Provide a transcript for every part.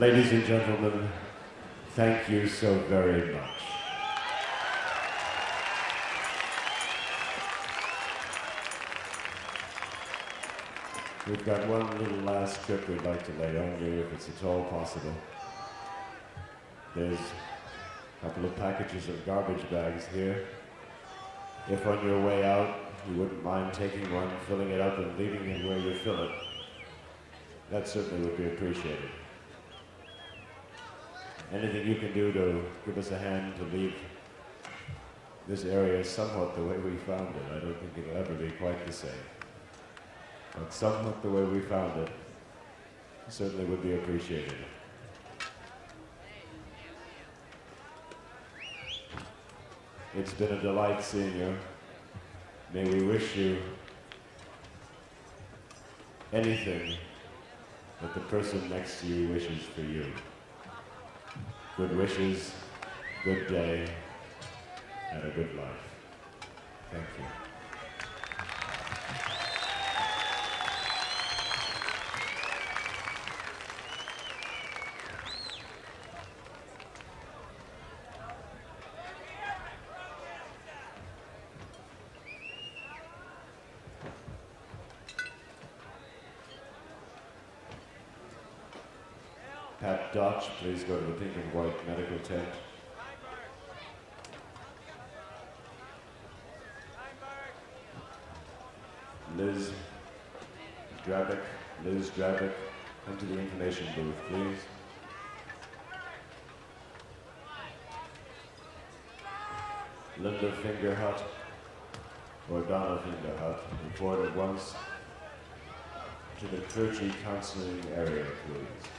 Ladies and gentlemen, thank you so very much. We've got one little last trip we'd like to lay on you, if it's at all possible. There's a couple of packages of garbage bags here. If on your way out, you wouldn't mind taking one, filling it up, and leaving it where you fill it, that certainly would be appreciated. Anything you can do to give us a hand to leave this area somewhat the way we found it. I don't think it'll ever be quite the same. But somewhat the way we found it certainly would be appreciated. It's been a delight seeing you. May we wish you anything that the person next to you wishes for you. Good wishes, good day, and a good life. Thank you. Pat Dodge, please go to the pink and white medical tent. Liz Drabick, come to the information booth, please. Linda Fingerhut or Donna Fingerhut, report at once to the clergy counseling area, please.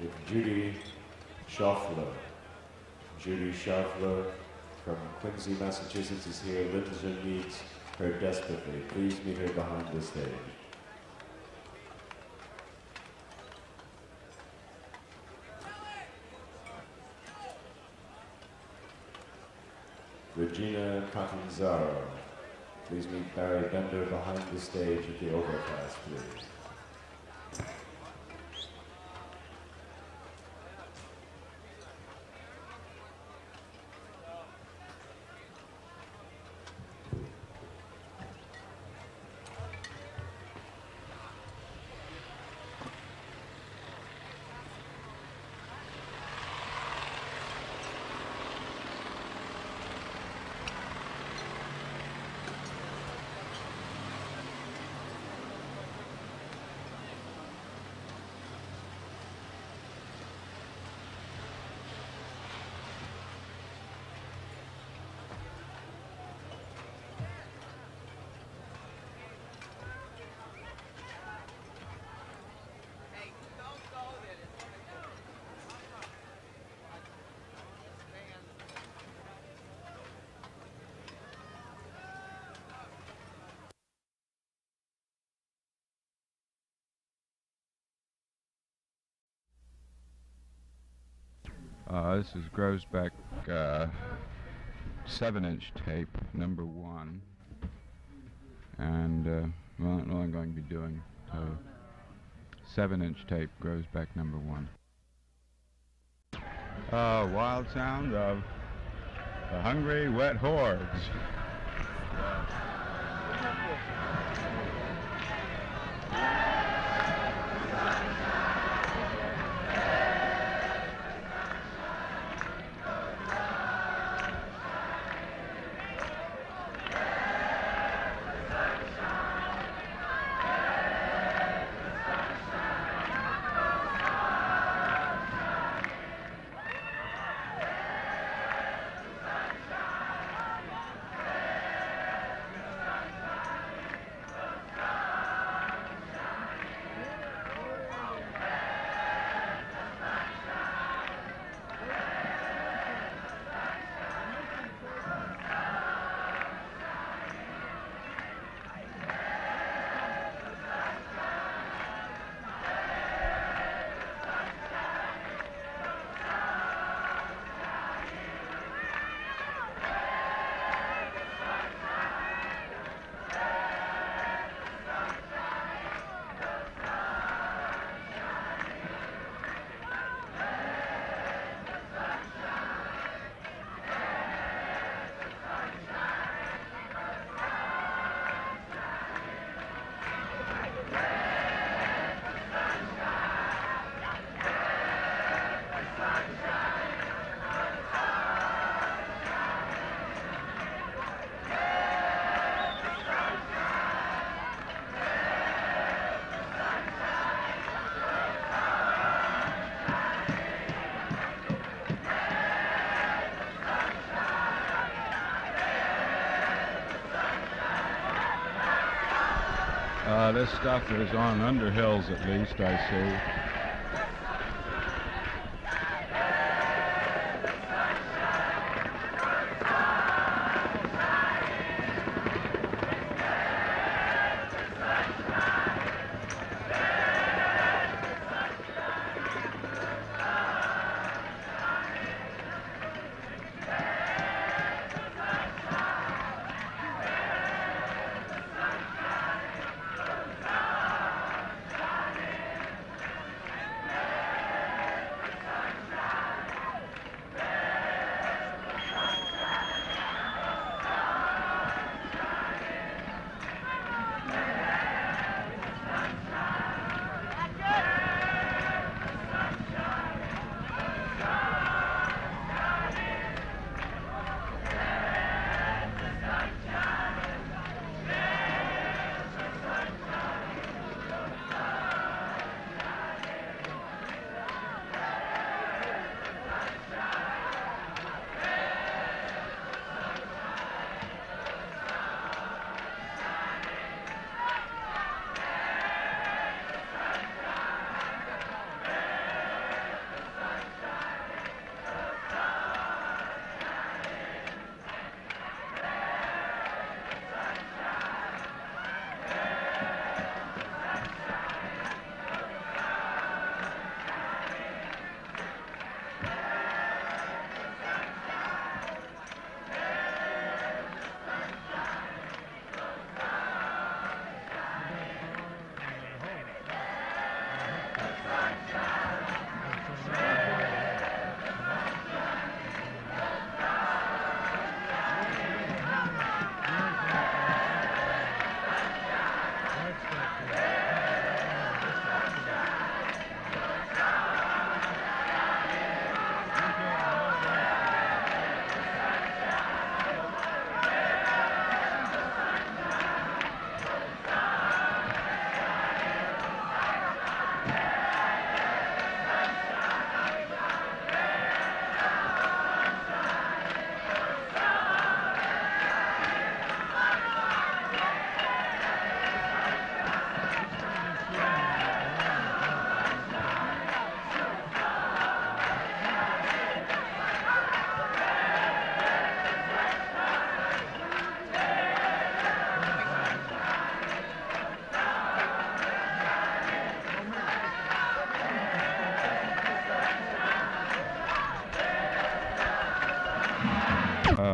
If Judy Schaffler from Quincy, Massachusetts is here, Linda needs her desperately. Please meet her behind the stage. Regina Catanzaro, please meet Barry Bender behind the stage at the overpass, please. This is Grosbeck 7-inch tape, number 1. And, well, what I'm going to be doing. 7-inch tape, Grosbeck number 1. Wild sound of the hungry, wet hordes. stuff is on Underhills, at least, I see.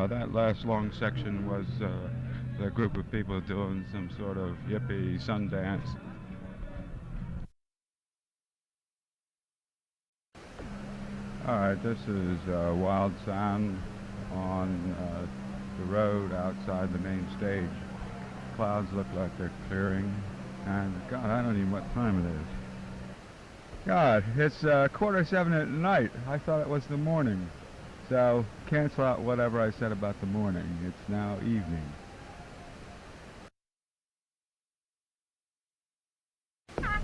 That last long section was the group of people doing some sort of hippie Sundance. Alright, this is Wild Sound on the road outside the main stage. Clouds look like they're clearing, and God, I don't even know what time it is. God, it's 6:45 at night. I thought it was the morning. So, cancel out whatever I said about the morning. It's now evening. Supposed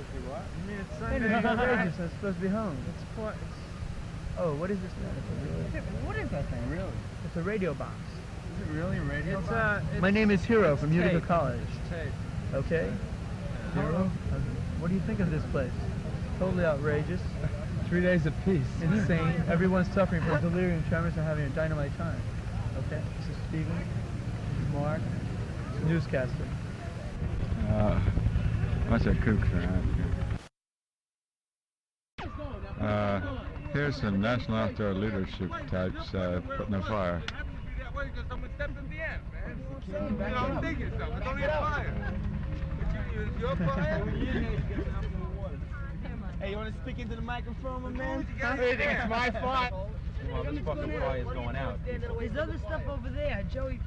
to be what? You mean it's Sunday? It's outrageous. I'm supposed to be home. Oh, what is this thing? What is that thing, really? It's a radio box. Is it really a radio box? My name is Hero from Utica tape. College. It's tape. Okay? Hero? What do you think of this place? Totally outrageous. 3 days apiece. Insane. Everyone's suffering from delirium tremors and having a dynamite time. Okay? This is Steven. This is Mark. This is Newscaster. Bunch of kooks around here. Here's some National Outdoor Leadership types putting a fire. Someone stepped in the end, man. You don't dig yourself. It's only a fire. It's your fire. Hey, you want to speak into the microphone, my man? It's my fault. Well, this fucking fire is going out. There's other stuff over there, Joey.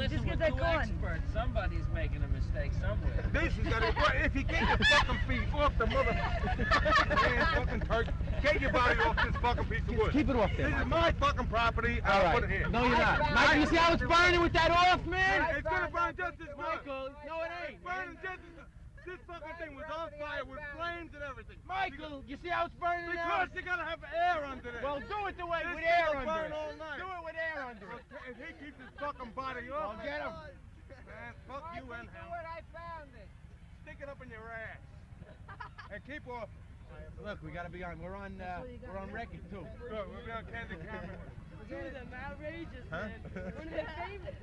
Just get that going. Experts. Somebody's making a mistake somewhere. This is gonna. If you get your fucking feet off the mother, man, fucking turkey, get your body off this fucking piece of wood. Keep it off there. This is my fucking property. All I'll right. put it here. No, you're not. Michael, you see how it's burning with that off, man? It's gonna burn just as much. Michael, no, it ain't. It's burning just as. This fucking thing was on fire with flames and everything. Michael, you see how it's burning Because you gotta have air under there. Well, do it the way This with thing air will under burn it. all night. Do it with air under it. If he keeps his fucking body up, I'll get him. man, fuck you and him. I found it. Stick it up in your ass. And keep off. Look, we gotta be on. We're on record too. Good, we'll be on candid camera. Dude, I'm outrageous, Huh? man. One of the famous.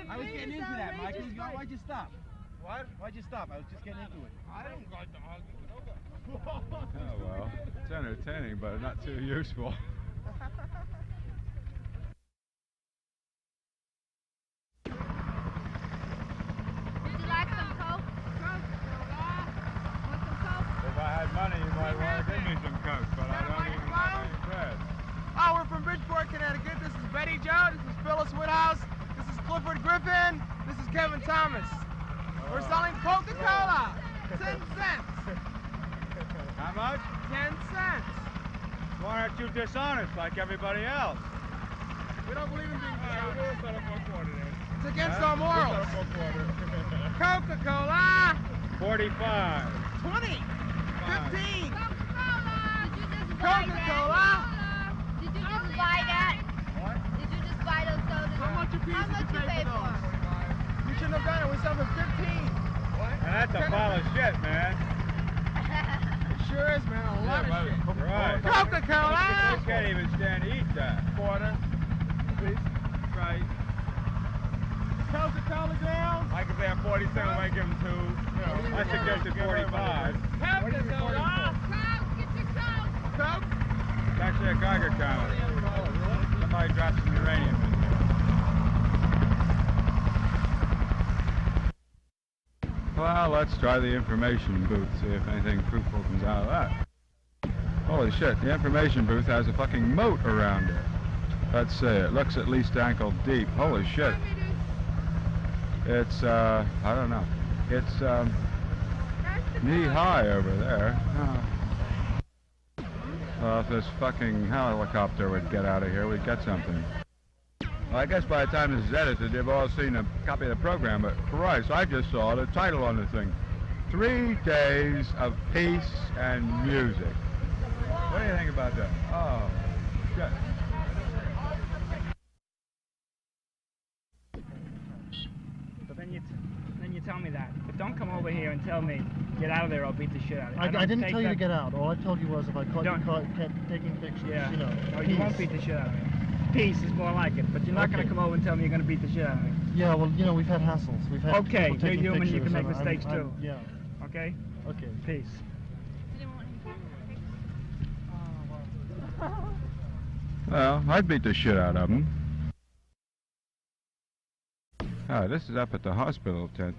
I was getting into that, Michael. Why'd you stop? What? Why'd you stop? I was just getting into it. I don't like to argue with nobody. Oh well, it's entertaining, but not too useful. Would you like some Coke? Want some Coke? If I had money, you might want to give me some Coke, but I don't even have any bread. Oh, we're from Bridgeport, Connecticut. This is Betty Jo. This is Phyllis Woodhouse. This is Clifford Griffin. This is Kevin Thomas. We're selling Coca-Cola. 10 cents. How much? 10 cents. Why aren't you dishonest like everybody else? We don't believe in being We'll dishonest. set up one quarter then. It's against Huh? our morals. We'll set up one quarter. Coca-Cola. 45. 20. 15. Coca-Cola. Coca-Cola. Did you just buy that? What? Did you just buy those sodas? How much a piece How did much you pay for for? those? You shouldn't have done it. We sell for 15. What? And that's a pile of shit, man. It sure is, man. A lot of shit. Right. Coca-Cola. You can't even stand to eat that. Quarter. Please. Right. Coca-Cola girls. I could say I'm 40 cents, I might give him 2. You know, I suggested 45. Coca-Cola. Coke, get your Coke. Coke. It's actually a Geiger counter. Somebody dropped some uranium in there. Well, let's try the information booth, see if anything fruitful comes out of that. Holy shit, the information booth has a fucking moat around it. Let's see, it looks at least ankle deep. Holy shit. It's, I don't know. It's, knee high over there. Well, if this fucking helicopter would get out of here, we'd get something. Well, I guess by the time this is edited, you've all seen a copy of the program, but Christ, I just saw the title on the thing. 3 Days of Peace and Music. What do you think about that? Oh, shit. But then you tell me that. But don't come over here and tell me, get out of there, I'll beat the shit out of you. I didn't tell you to get out. All I told you was if I caught Don't- you kept taking pictures, Yeah. you know. No, you won't beat the shit out of me. Peace is more like it. But you're not going Okay. to come over and tell me you're going to beat the shit out of me. Yeah, well, you know, we've had hassles. We've had Okay, people taking you're human, you pictures, can make and mistakes too. Yeah, Okay? okay. Peace. Well, I'd beat the shit out of them. Ah, this is up at the hospital tent.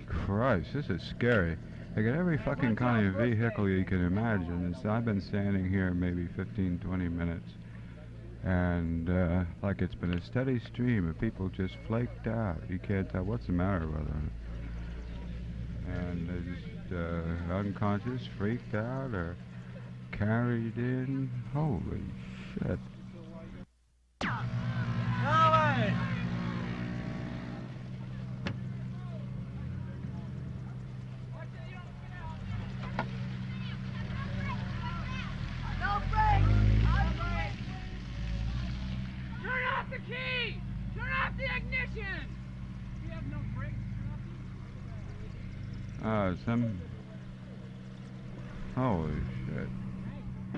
Christ, this is scary. They got every fucking kind of vehicle you can imagine. And so I've been standing here maybe 15, 20 minutes. And like it's been a steady stream of people just flaked out. You can't tell what's the matter with them. And they're just unconscious, freaked out, or carried in. Holy shit. No brakes! Turn off the key! Turn off the ignition! You have no brakes. Some... Holy shit.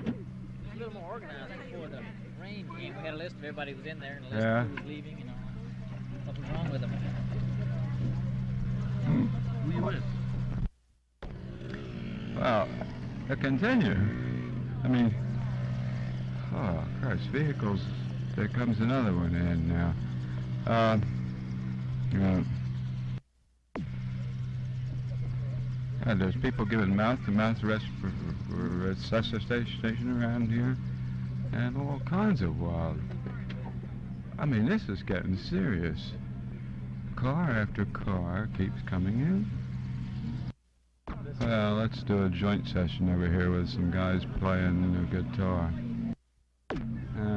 A little more organized before the rain came. We had a list of everybody who was in there and a list Yeah. of who was leaving, you know. What was wrong with them. Who you with? Well, to continue. I mean, oh Christ, vehicles. There comes another one in now. There's people giving mouth-to-mouth resuscitation around here, and all kinds of wild. I mean, this is getting serious. Car after car keeps coming in. Well, let's do a joint session over here with some guys playing the guitar.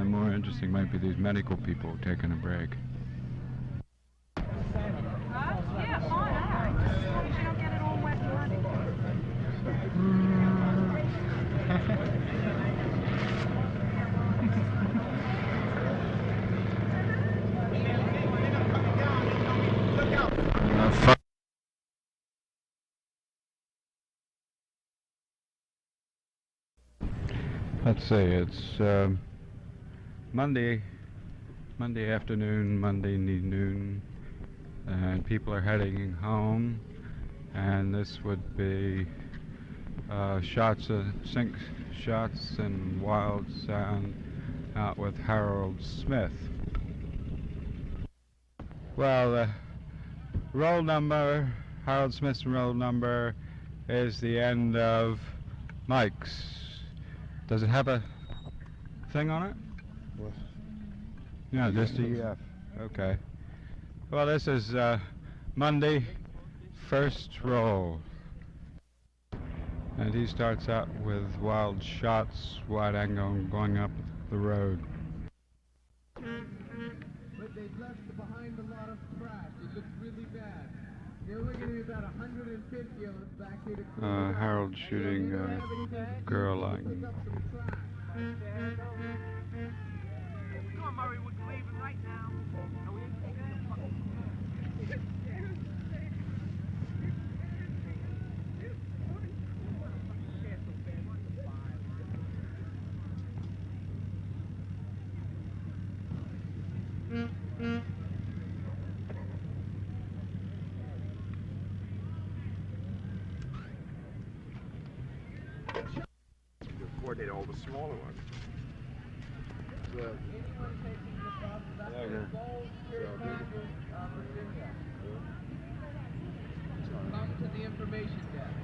More interesting might be these medical people taking a break. Yeah, fine. Hope you don't get it all wet and Let's see, it's Monday afternoon, Monday noon, and people are heading home, and this would be sync shots and Wild Sound out with Harold Smith. Well, the roll number, Harold Smith's roll number, is the end of Mike's. Does it have a thing on it? What? No, just a EF. Okay. Well, this is Monday, first roll. And he starts out with wild shots, wide angle, going up the road. But they've left behind a lot of trash. It looks really bad. There were going to be about 150 of us back here to clean it up. Harold shooting a girl line. Come on, Murray, we're leaving right now. No, we ain't taking the fucking Coordinate all the smaller ones. Anyone taking the bus back to Gold Street, Virginia, come to the information desk.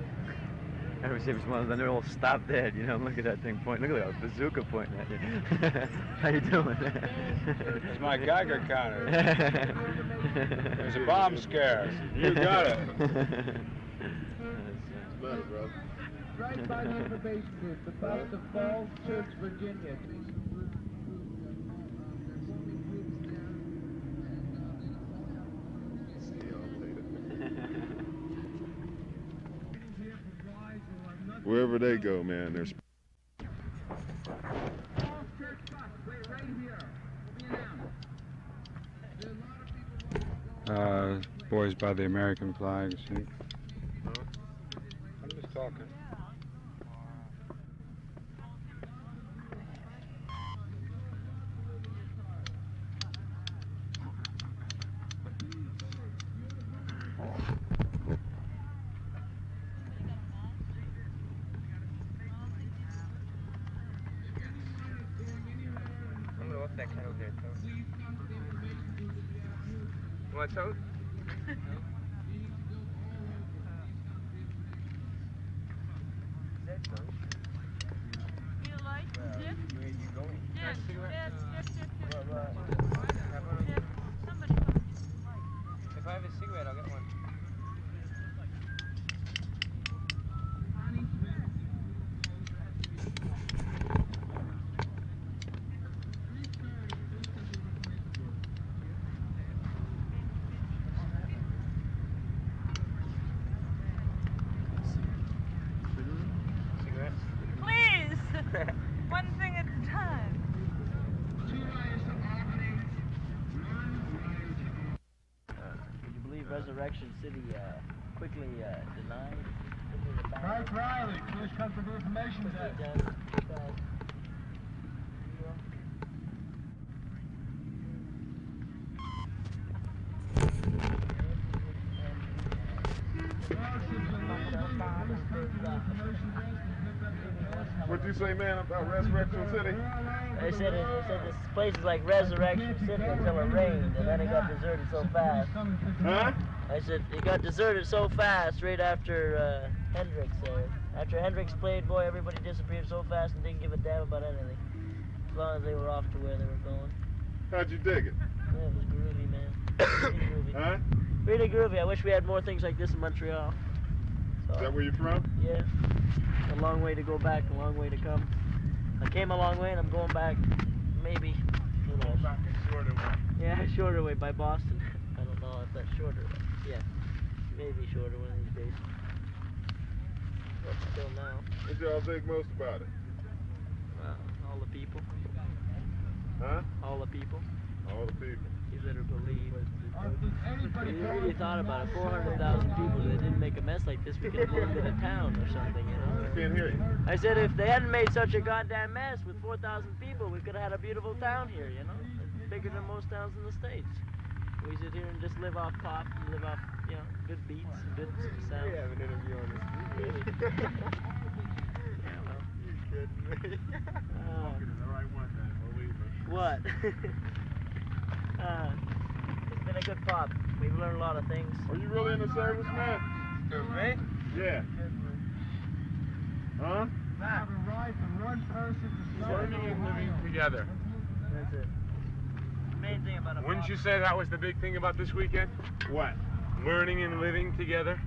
Every single one of them, they're all stopped dead, you know. Look at that thing point. Look at that bazooka pointing at you. How you doing? It's my Geiger counter. There's a bomb scare. You got it. Better, brother. Right by the information booth, the bus to Falls Church, Virginia. Wherever they go, man, there's. Boys by the American flag, see? I'm just talking. That kind of there, Toad. You want Toad? If I have a cigarette, I'll get one. One thing at a time. Would you believe Resurrection City quickly denied? Mike Riley, first country of information desk. What'd you say, man, about Resurrection City? They said this place is like Resurrection City until it rained, and then it got deserted so fast. Huh? I said it got deserted so fast right after Hendrix there. After Hendrix played, boy, everybody disappeared so fast and didn't give a damn about anything. As long as they were off to where they were going. How'd you dig it? Yeah, it was groovy, man. Really groovy. Huh? Really groovy. I wish we had more things like this in Montreal. So, Is that where you're from? yeah. A long way to go back, a long way to come. I came a long way and I'm going back, maybe. Who knows? Back a shorter way. Yeah, shorter way by Boston. I don't know if that's shorter. Yeah, maybe shorter one of these days. But still now. What y'all think most about it? All the people. Huh? All the people. All the people. You better believe. We really thought about it. 400,000 people. If they didn't make a mess like this, we could have moved it a town or something, you know? I can't hear you. I said if they hadn't made such a goddamn mess with 4,000 people, we could have had a beautiful town here, you know? It's bigger than most towns in the States. We sit here and just live off pop and live off, you know, good beats and good sounds. We have an interview on this. Really? Yeah, well. You kidding me? Walking in the right one, man. Believe me. What? It's been a good pop. We've learned a lot of things. Are you really in the service, man? Me? Yeah. Huh? Have a right from one person to Learning and living together. That's it. The main thing about a Wouldn't pop. you say that was the big thing about this weekend? What? Learning and living together.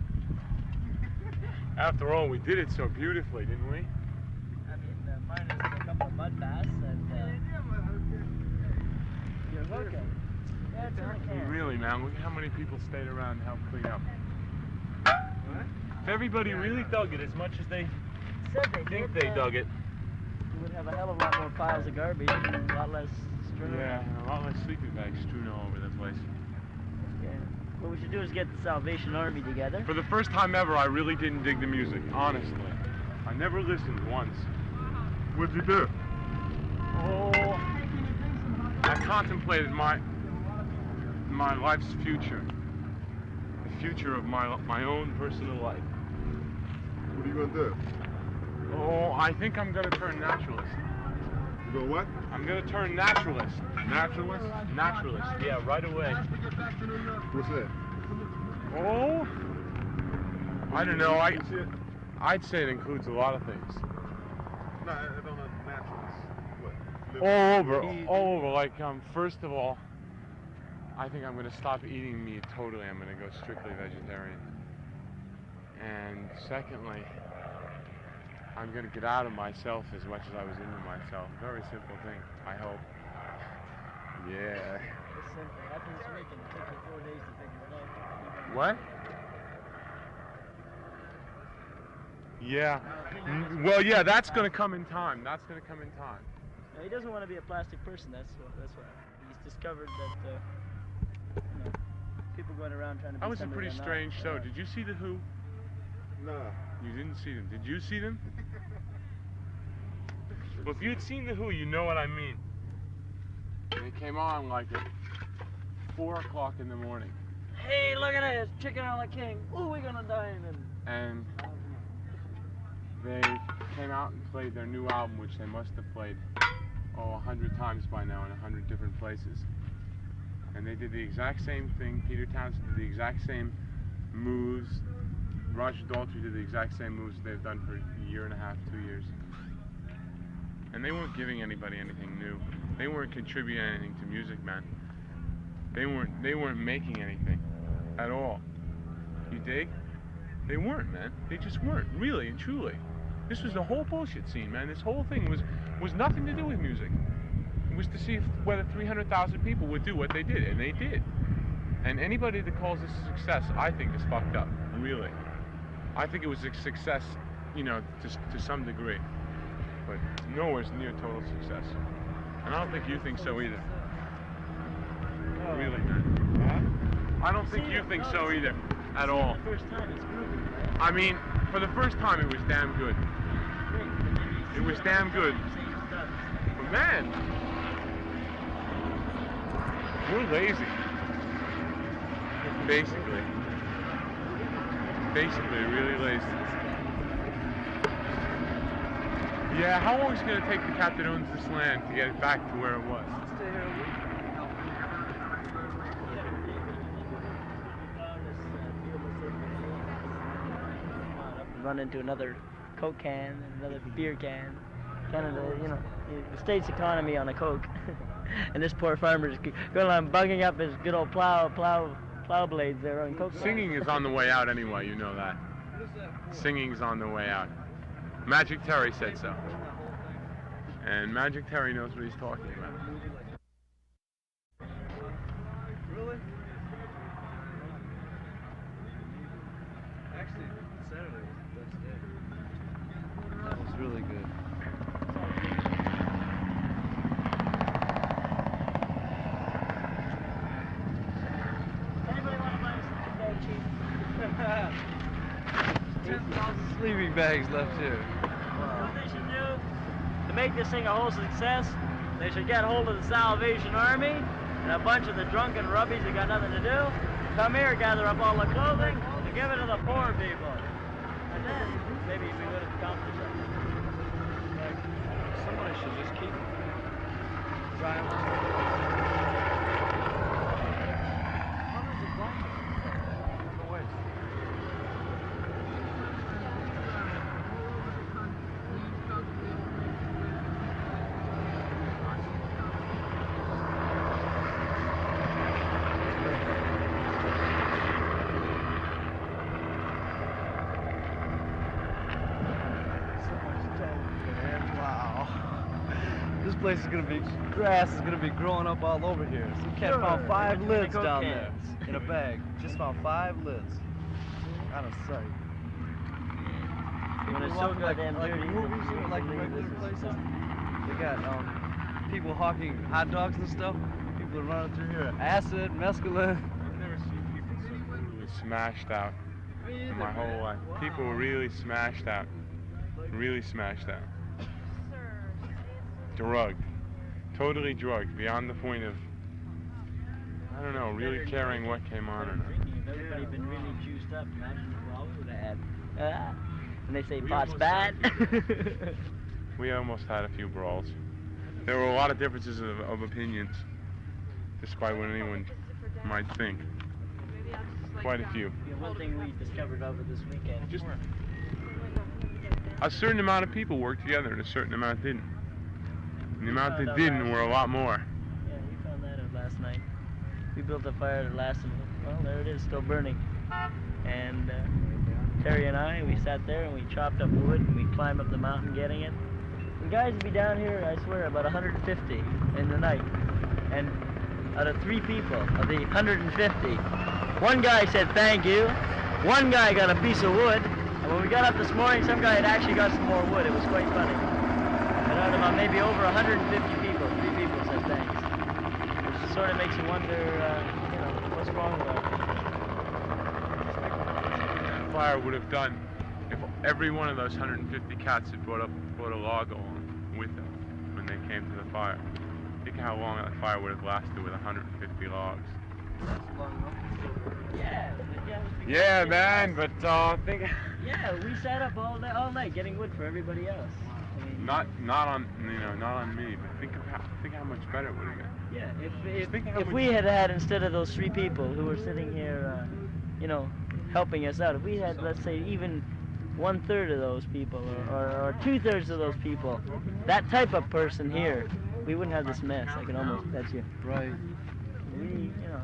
After all, we did it so beautifully, didn't we? I mean, mine is a couple of mud baths and your hooker. Yeah, it's in the can. Really, man, look at how many people stayed around and helped clean up. If everybody really dug it as much as they Said they think did, they dug it. You would have a hell of a lot more piles of garbage and a lot less strewn. Yeah, and a lot less sleeping bags strewn all over the place. Yeah. What we should do is get the Salvation Army together. For the first time ever, I really didn't dig the music, honestly. I never listened once. What'd you do? Oh, I contemplated my life's future. The future of my own personal life. What are you gonna do? Oh, I think I'm gonna turn naturalist. You go what? I'm gonna turn naturalist. Naturalist? Naturalist, yeah, right away. What's that? Oh, I don't know. I'd say it includes a lot of things. No, I don't know. Naturalist. What? All over. Like, first of all, I think I'm gonna stop eating meat totally. I'm gonna go strictly vegetarian. And secondly, I'm going to get out of myself as much as I was into myself. Very simple thing, I hope. Yeah. It's simple. After this weekend, it took me 4 days to figure it out. What? Yeah. Well, yeah, that's going to come in time. That's going to come in time. Now, he doesn't want to be a plastic person. That's why. He's discovered that you know, people going around trying to be That was a somebody pretty they're strange not. show. Did you see The Who? No. You didn't see them. Did you see them? Well, if you'd seen The Who, you know what I mean. They came on like at 4 o'clock in the morning. Hey, look at this, Chicken a la King. Ooh, we're gonna dine. And they came out and played their new album, which they must have played 100 times by now in 100 different places. And they did the exact same thing. Peter Townsend did the exact same moves. Roger Daltrey did the exact same moves they've done for a year and a half, 2 years. And they weren't giving anybody anything new. They weren't contributing anything to music, man. They weren't making anything at all. You dig? They weren't, man. They just weren't, really and truly. This was the whole bullshit scene, man. This whole thing was nothing to do with music. It was to see whether 300,000 people would do what they did, and they did. And anybody that calls this a success, I think, is fucked up, really. I think it was a success, you know, to some degree, but nowhere near total success. And I don't think you think so either. Really, man. I don't think you think so either, at all. I mean, for the first time, it was damn good. It was damn good. But man, we're lazy. Basically, really lazy. Yeah, how long is it going to take the cat that owns this land to get it back to where it was? Stay here a week. Run into another Coke can and another beer can. Canada, you know, the state's economy on a Coke. And this poor farmer is going on bugging up his good old plow blades there on Coke. Singing is on the way out anyway, you know that. Singing's on the way out. Magic Terry said so. And Magic Terry knows what he's talking about. Really? Actually, Saturday was the best day. That was really good. Anybody want to buy 10,000 sleeping bags left here. What they should do to make this thing a whole success, they should get hold of the Salvation Army and a bunch of the drunken rubbies that got nothing to do. Come here, gather up all the clothing, and give it to the poor people. And then maybe we would have accomplished something. Like, somebody should just keep them. This place is gonna be, grass is gonna be growing up all over here. Some cat found 5 lids down there in a bag. Just found 5 lids. Out of sight. When it's so goddamn like dirty, movies, you like believe regular this is places. stuff. They got people hawking hot dogs and stuff. People are running through here. Acid, mescaline. I've never seen people so brutally smashed out in my whole life. People were really smashed out. Really smashed out. Drugged. Totally drugged. Beyond the point of, I don't know, really caring what came on or not. If everybody been really juiced up, imagine what we would have had. And they say pot's bad. We almost had a few brawls. There were a lot of differences of opinions, despite what anyone might think. Quite a few. One thing we discovered over this weekend. Just a certain amount of people worked together and a certain amount didn't. And the amount that didn't were a lot more. Yeah, we found that out last night. We built a fire that lasted, well, there it is, still burning. And Terry and I, we sat there and we chopped up wood and we climbed up the mountain getting it. And guys would be down here, I swear, about 150 in the night. And out of 3 people, of the 150, one guy said thank you, one guy got a piece of wood, and when we got up this morning, some guy had actually got some more wood. It was quite funny. And out of about maybe over 150 people, 3 people said thanks. Which sort of makes you wonder, you know, what's wrong with us. Fire would have done if every one of those 150 cats had brought a log along with them when they came to the fire. Think how long that fire would have lasted with 150 logs. Yeah, man, but think. Yeah, we sat up all night getting wood for everybody else. I mean, not on me, but think how much better it would have been. Yeah, if we had instead of those 3 people who were sitting here, you know, helping us out, if we had, let's say, even 1/3 of those people or 2/3 of those people, that type of person here, we wouldn't have this mess. I can almost bet you. Right. We, you know.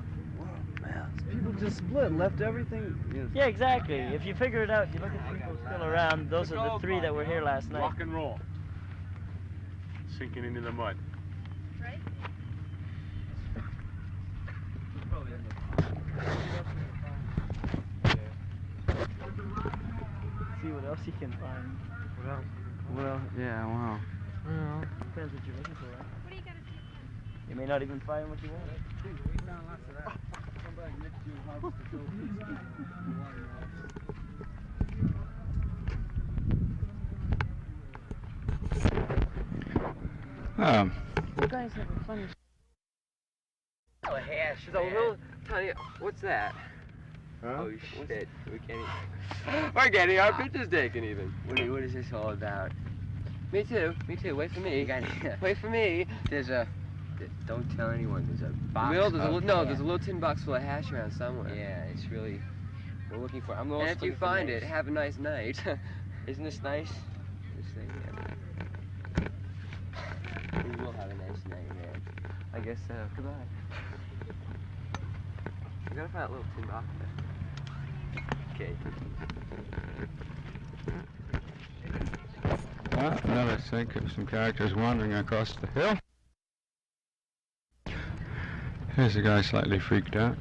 People just split, left everything. Yes. Yeah, exactly. If you figure it out, you look at people still around. Those are the 3 that were here last night. Rock and roll. Sinking into the mud. Right? See what else you can find. What else? Well, yeah, wow. Well, depends what you're looking for, right? What do you gotta see? You may not even find what you want. We found lots of that. Come back next year and harvest the Um, You guys have a funny. Oh, hash. It's a little tiny. What's that? Huh? Oh shit! We can't even. We're getting our pictures taken even. What is this all about? Me too. Me too. Wait for me. Wait for me. There's a. Don't tell anyone. There's a box. There's a little tin box full of hash around somewhere. Yeah, it's really. We're looking for. I'm and if you find it, have a nice night. Isn't this nice? This thing. Yeah. We will have a nice night, man. I guess so. Goodbye. We gotta find that little tin box there. Okay. well, another think of some characters wandering across the hill. Here's a guy slightly freaked out.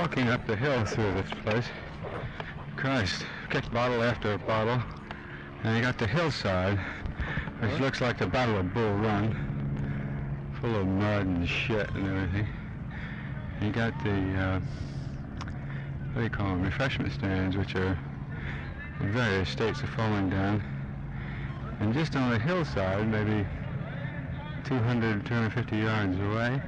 walking up the hill through this place. Christ, kicked bottle after bottle. And you got the hillside, which looks like the Battle of Bull Run, full of mud and shit and everything. You got the, what do you call them, refreshment stands, which are in various states of falling down. And just on the hillside, maybe 200, 250 yards away,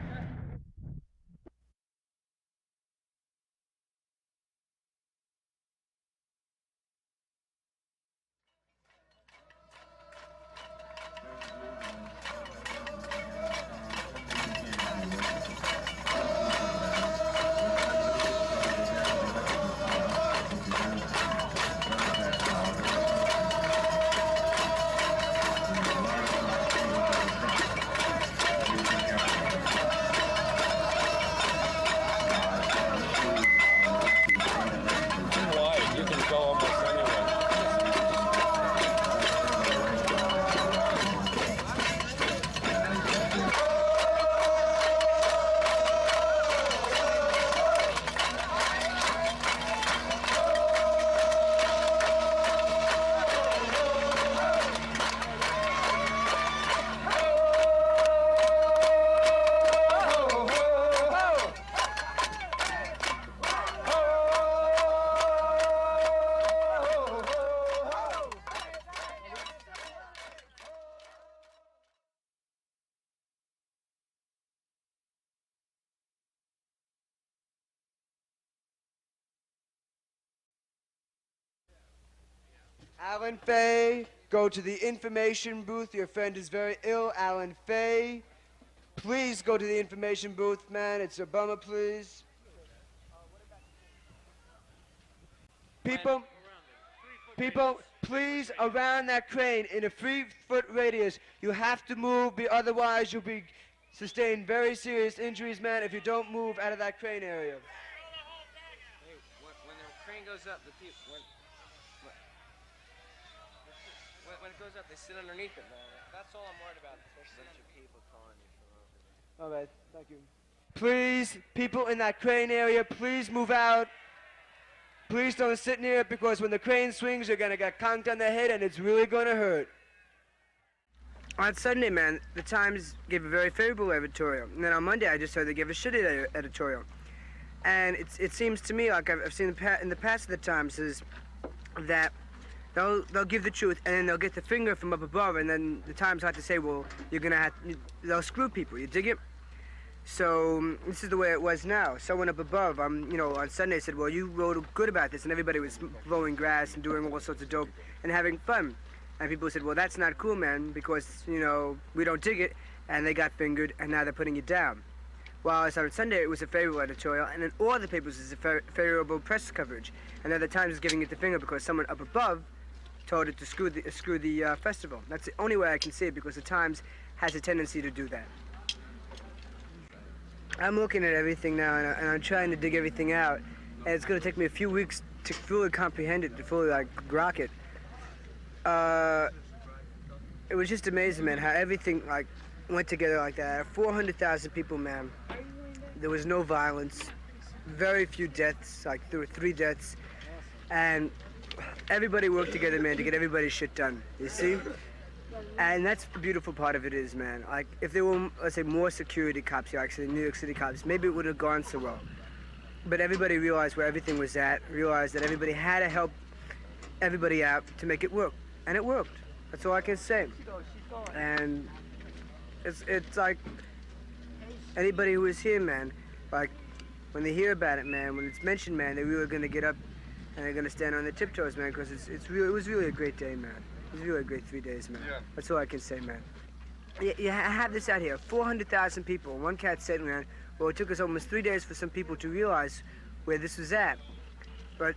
Alan Fay, go to the information booth. Your friend is very ill. Alan Fay, please go to the information booth, man. It's a bummer, please. People, please, around that crane in a 3-foot radius. You have to move, otherwise you'll be sustain very serious injuries, man, if you don't move out of that crane area. Hey, when the crane goes up, the people, when it goes up, they sit underneath it, man. That's all I'm worried about. There's a bunch of people calling you from over there. All right, thank you. Please, people in that crane area, please move out. Please don't sit near it, because when the crane swings, you're gonna get conked on the head and it's really gonna hurt. On Sunday, man, the Times gave a very favorable editorial. And then on Monday, I just heard they gave a shitty editorial. And it seems to me, like I've seen in the past of the Times, is that they'll give the truth, and then they'll get the finger from up above, and then the Times have to say, well, they'll screw people, you dig it? So this is the way it was now. Someone up above, on Sunday said, well, you wrote good about this, and everybody was blowing grass and doing all sorts of dope and having fun. And people said, well, that's not cool, man, because, we don't dig it, and they got fingered, and now they're putting it down. While on Sunday, it was a favorable editorial, and in all the papers, it's a favorable press coverage. And then the Times is giving it the finger because someone up above told it to screw the festival. That's the only way I can see it, because the Times has a tendency to do that. I'm looking at everything now, and I'm trying to dig everything out, and it's going to take me a few weeks to fully comprehend it, to fully, grok it. It was just amazing, man, how everything, went together like that. 400,000 people, man. There was no violence, very few deaths, there were 3 deaths, and everybody worked together, man, to get everybody's shit done, you see? And that's the beautiful part of it is, man. If there were, let's say, more security cops here, the New York City cops, maybe it would have gone so well. But everybody realized where everything was at, realized that everybody had to help everybody out to make it work. And it worked. That's all I can say. And it's like anybody who is here, man, when they hear about it, man, when it's mentioned, man, they're really going to get up and they're going to stand on their tiptoes, man, because it was really a great day, man. It was really a great 3 days, man. Yeah. That's all I can say, man. You have this out here, 400,000 people. One cat said, man, well, it took us almost 3 days for some people to realize where this was at. But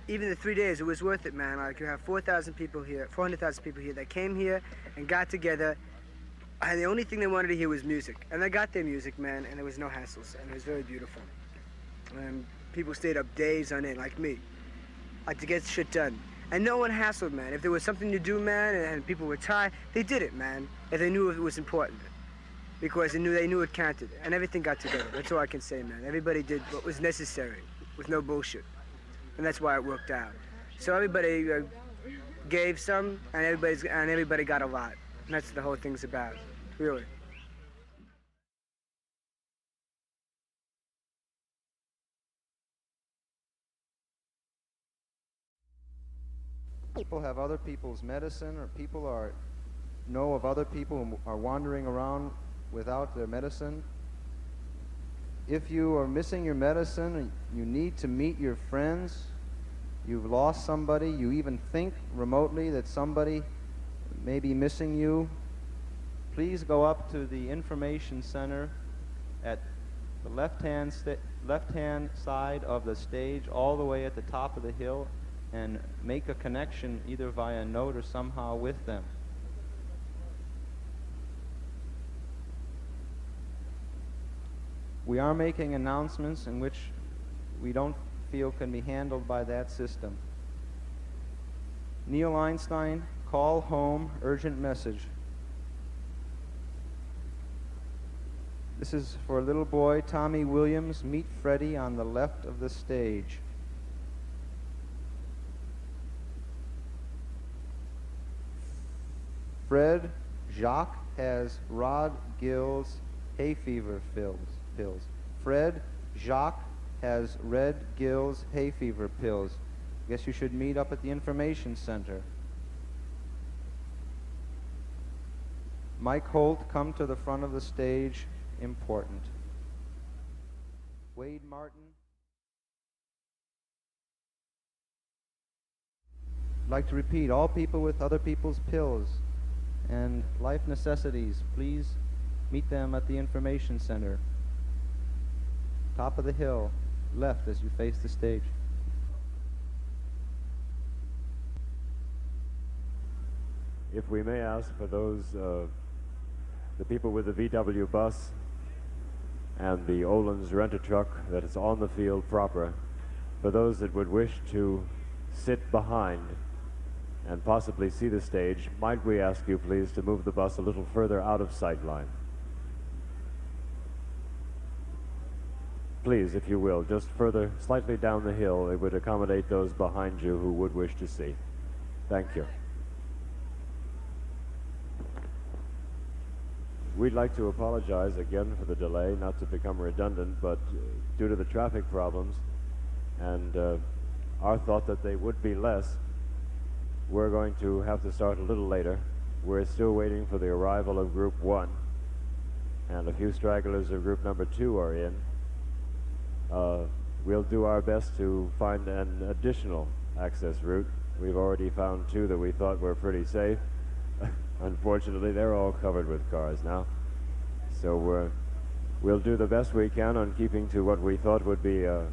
even the 3 days, it was worth it, man. You have 400,000 people here that came here and got together, and the only thing they wanted to hear was music. And they got their music, man, and there was no hassles, and it was very beautiful. And people stayed up days on end, like me, to get shit done. And no one hassled, man. If there was something to do, man, and people were tired, they did it, man. If they knew it was important. Because they knew it counted. And everything got together. That's all I can say, man. Everybody did what was necessary. with no bullshit. And that's why it worked out. So everybody gave some, and everybody got a lot. And that's what the whole thing's about, really. People have other people's medicine, or people know of other people who are wandering around without their medicine. If you are missing your medicine, you need to meet your friends, you've lost somebody, you even think remotely that somebody may be missing you, please go up to the information center at the left-hand side of the stage, all the way at the top of the hill, and make a connection either via note or somehow with them. We are making announcements in which we don't feel can be handled by that system. Neil Einstein, call home, urgent message. This is for a little boy, Tommy Williams, meet Freddie on the left of the stage. Fred Jacques has Rod Gill's hay fever pills. Fred Jacques has Red Gill's hay fever pills. Guess you should meet up at the information center. Mike Holt, come to the front of the stage. Important. Wade Martin. I'd like to repeat, all people with other people's pills and life necessities, please meet them at the information center. Top of the hill, left as you face the stage. If we may ask for those, the people with the VW bus and the Olin's rent-a-truck that is on the field proper, for those that would wish to sit behind and possibly see the stage, might we ask you please to move the bus a little further out of sight line? Please, if you will, just further, slightly down the hill. It would accommodate those behind you who would wish to see. Thank you. We'd like to apologize again for the delay, not to become redundant, but due to the traffic problems and our thought that they would be less, we're going to have to start a little later. We're still waiting for the arrival of Group 1, and a few stragglers of Group number 2 are in. We'll do our best to find an additional access route. We've already found 2 that we thought were pretty safe. Unfortunately, they're all covered with cars now. So we'll do the best we can on keeping to what we thought would be a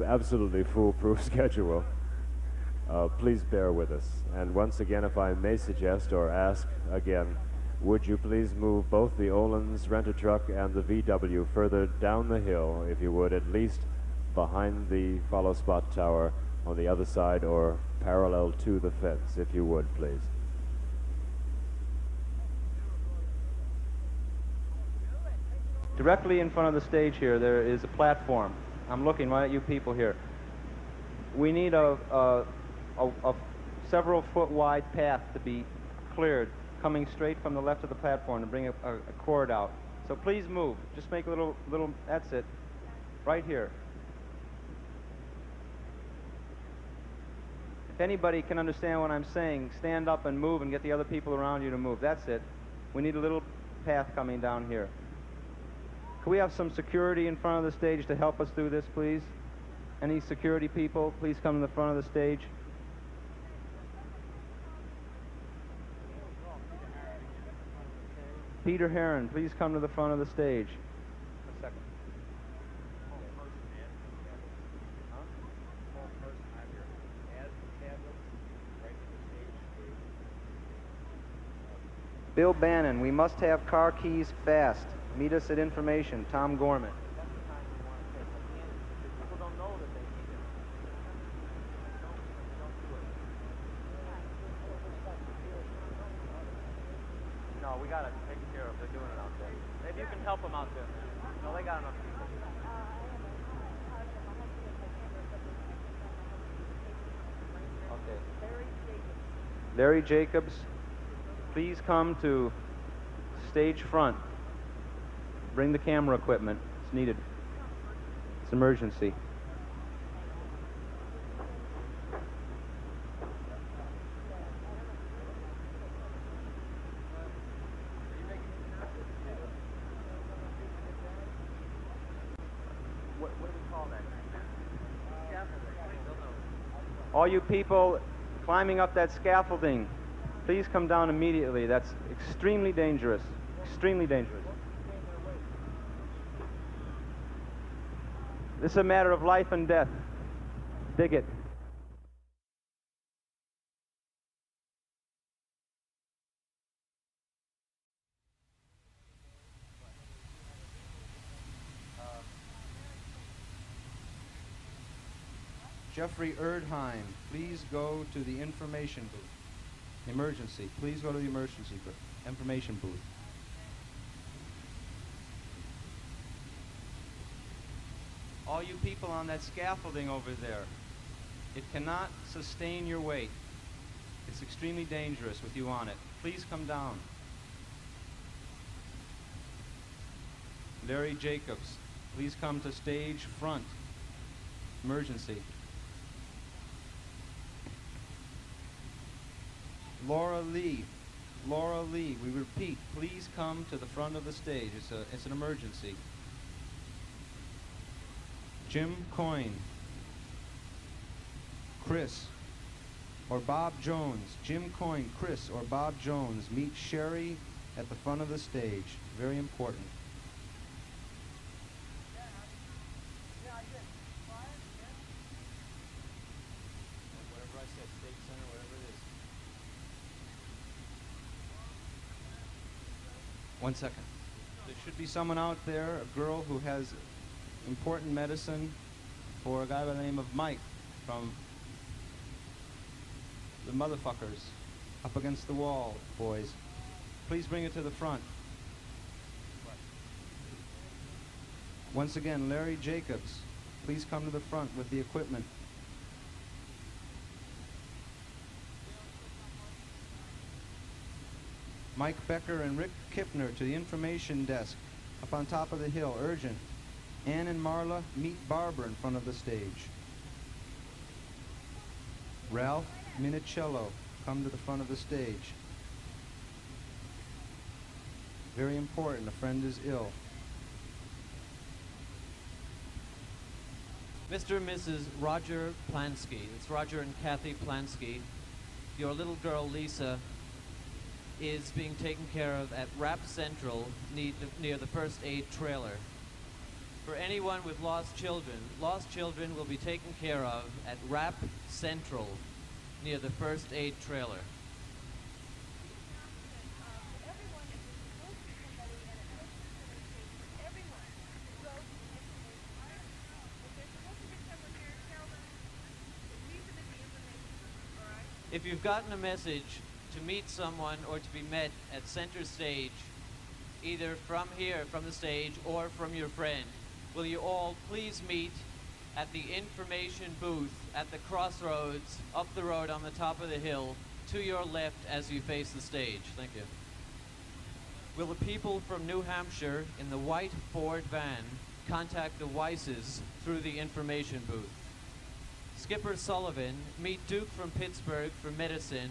absolutely foolproof schedule. Please bear with us. And once again, if I may suggest or ask again, would you please move both the Olin's rent-a-truck and the VW further down the hill, if you would, at least behind the follow spot tower on the other side or parallel to the fence, if you would, please. Directly in front of the stage here, there is a platform. I'm looking right at you people here. We need a several foot wide path to be cleared, coming straight from the left of the platform to bring a cord out. So please move. Just make a little, that's it. Right here. If anybody can understand what I'm saying, stand up and move and get the other people around you to move. That's it. We need a little path coming down here. Can we have some security in front of the stage to help us do this, please? Any security people, please come to the front of the stage. Peter Heron, please come to the front of the stage. A second. Bill Bannon, we must have car keys fast. Meet us at information. Tom Gorman. People don't know that they need it. No, we got it taken care of. They're doing it out there. Maybe you can help them out there. No, they got enough people. Larry Jacobs, please come to stage front. Bring the camera equipment. It's needed. It's emergency. What do we call that? All you people climbing up that scaffolding, please come down immediately. That's extremely dangerous. Extremely dangerous. This is a matter of life and death. Dig it. Jeffrey Erdheim, please go to the information booth. Emergency. Please go to the emergency information booth. All you people on that scaffolding over there, it cannot sustain your weight. It's extremely dangerous with you on it. Please come down. Larry Jacobs, please come to stage front. Emergency. Laura Lee, we repeat, please come to the front of the stage. It's an emergency. Jim Coyne, Chris, or Bob Jones. Jim Coyne, Chris, or Bob Jones, meet Sherry at the front of the stage. Very important. Whatever I said, State Center, whatever it is. 1 second. There should be someone out there, a girl who has important medicine for a guy by the name of Mike from the motherfuckers up against the wall, boys. Please bring it to the front. Once again, Larry Jacobs, please come to the front with the equipment. Mike Becker and Rick Kipner to the information desk up on top of the hill, urgent. Ann and Marla, meet Barbara in front of the stage. Ralph Minicello, come to the front of the stage. Very important, a friend is ill. Mr. and Mrs. Roger Plansky. It's Roger and Kathy Plansky. Your little girl, Lisa, is being taken care of at Rap Central near the first aid trailer. For anyone with lost children will be taken care of at Rap Central near the first aid trailer. If you've gotten a message to meet someone or to be met at center stage, either from here, from the stage, or from your friend, will you all please meet at the information booth at the crossroads up the road on the top of the hill to your left as you face the stage. Thank you. Will the people from New Hampshire in the white Ford van contact the Weisses through the information booth? Skipper Sullivan, meet Duke from Pittsburgh for medicine.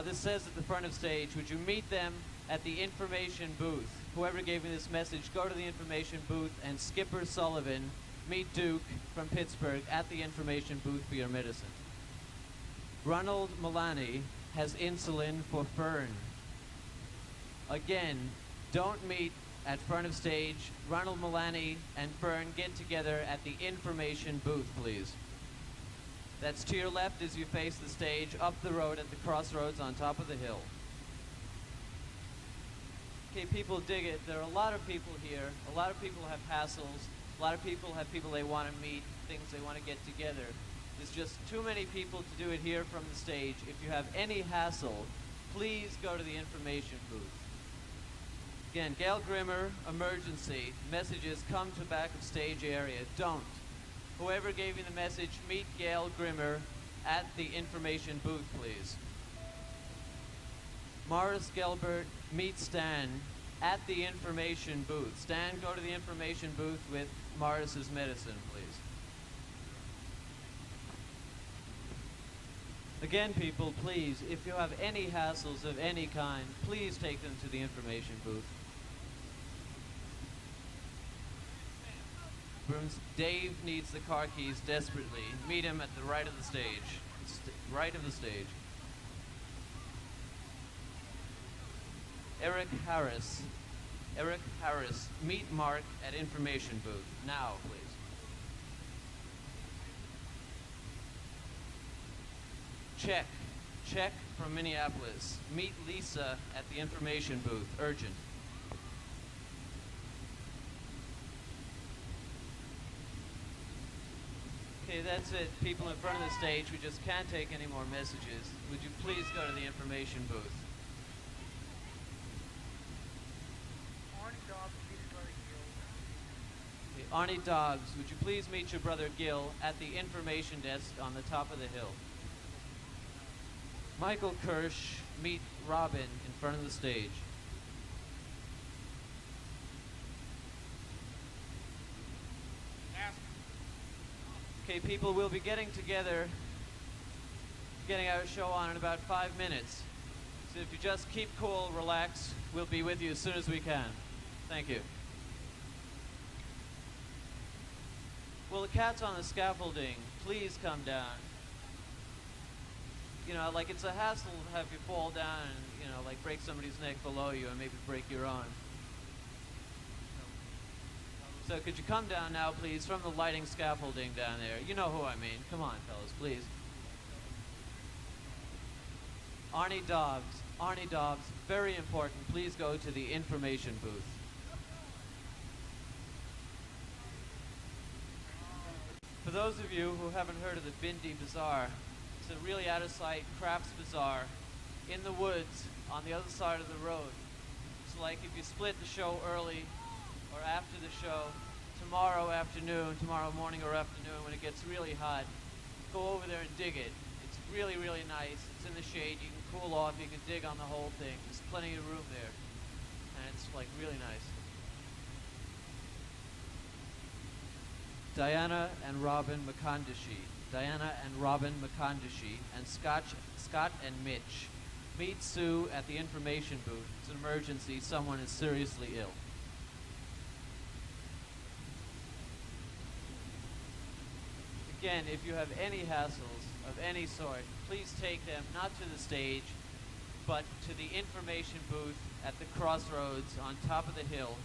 This says at the front of stage, would you meet them at the information booth? Whoever gave me this message, go to the information booth, and Skipper Sullivan, meet Duke from Pittsburgh at the information booth for your medicine. Ronald Mullaney has insulin for Fern. Again, don't meet at front of stage. Ronald Mullaney and Fern, get together at the information booth, please. That's to your left as you face the stage, up the road at the crossroads on top of the hill. Okay, people dig it. There are a lot of people here. A lot of people have hassles. A lot of people have people they want to meet, things they want to get together. There's just too many people to do it here from the stage. If you have any hassle, please go to the information booth. Again, Gail Grimmer, emergency. Messages, come to back of stage area. Don't. Whoever gave you the message, meet Gail Grimmer at the information booth, please. Morris Gelbert meet Stan at the information booth. Stan, go to the information booth with Morris's medicine, please. Again, people, please, if you have any hassles of any kind, please take them to the information booth. Dave needs the car keys desperately. Meet him at the right of the stage. Right of the stage. Eric Harris, meet Mark at information booth. Now, please. Check from Minneapolis. Meet Lisa at the information booth. Urgent. Okay, that's it. People in front of the stage, we just can't take any more messages. Would you please go to the information booth? Okay, Arnie Dobbs, would you please meet your brother Gil at the information desk on the top of the hill? Michael Kirsch, meet Robin in front of the stage. Okay, people, we'll be getting together, getting our show on in about 5 minutes. So if you just keep cool, relax, we'll be with you as soon as we can. Thank you. Well, the cat's on the scaffolding. Please come down. You know, like, it's a hassle to have you fall down and, you know, like, break somebody's neck below you and maybe break your own. So could you come down now, please, from the lighting scaffolding down there? You know who I mean. Come on, fellas, please. Arnie Dobbs, very important. Please go to the information booth. For those of you who haven't heard of the Bindi Bazaar, it's a really out-of-sight crafts bazaar in the woods on the other side of the road. So, like, if you split the show early or after the show, tomorrow morning or afternoon when it gets really hot, go over there and dig it. It's really, really nice. It's in the shade. You can cool off. You can dig on the whole thing. There's plenty of room there. And it's, like, really nice. Diana and Robin McCondishi, and Scott and Mitch. Meet Sue at the information booth. It's an emergency. Someone is seriously ill. Again, if you have any hassles of any sort, please take them not to the stage, but to the information booth at the crossroads on top of the hill,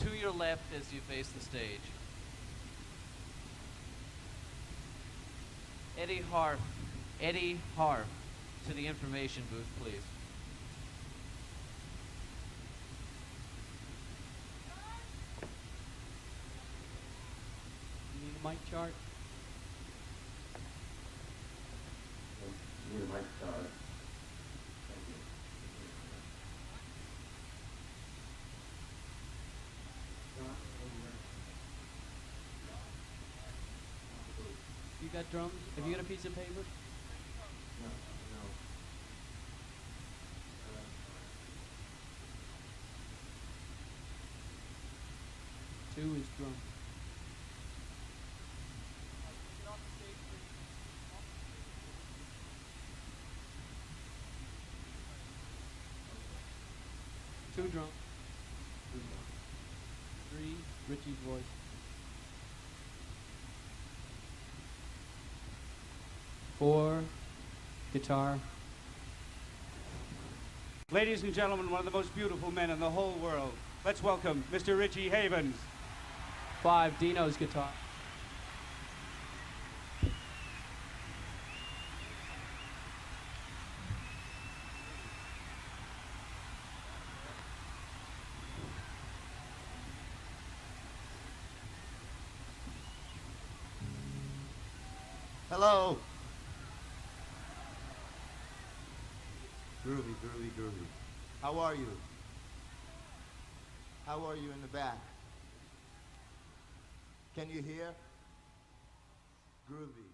to your left as you face the stage. Eddie Harf, to the information booth, please. You need a mic chart? Need a mic chart. You got drums? Have you got a piece of paper? No. 2 is drum. Two drum. 3, Richie's voice. 4, guitar. Ladies and gentlemen, one of the most beautiful men in the whole world. Let's welcome Mr. Richie Havens. 5, Dino's guitar. Hello. Groovy, groovy, groovy. How are you? How are you in the back? Can you hear? Groovy.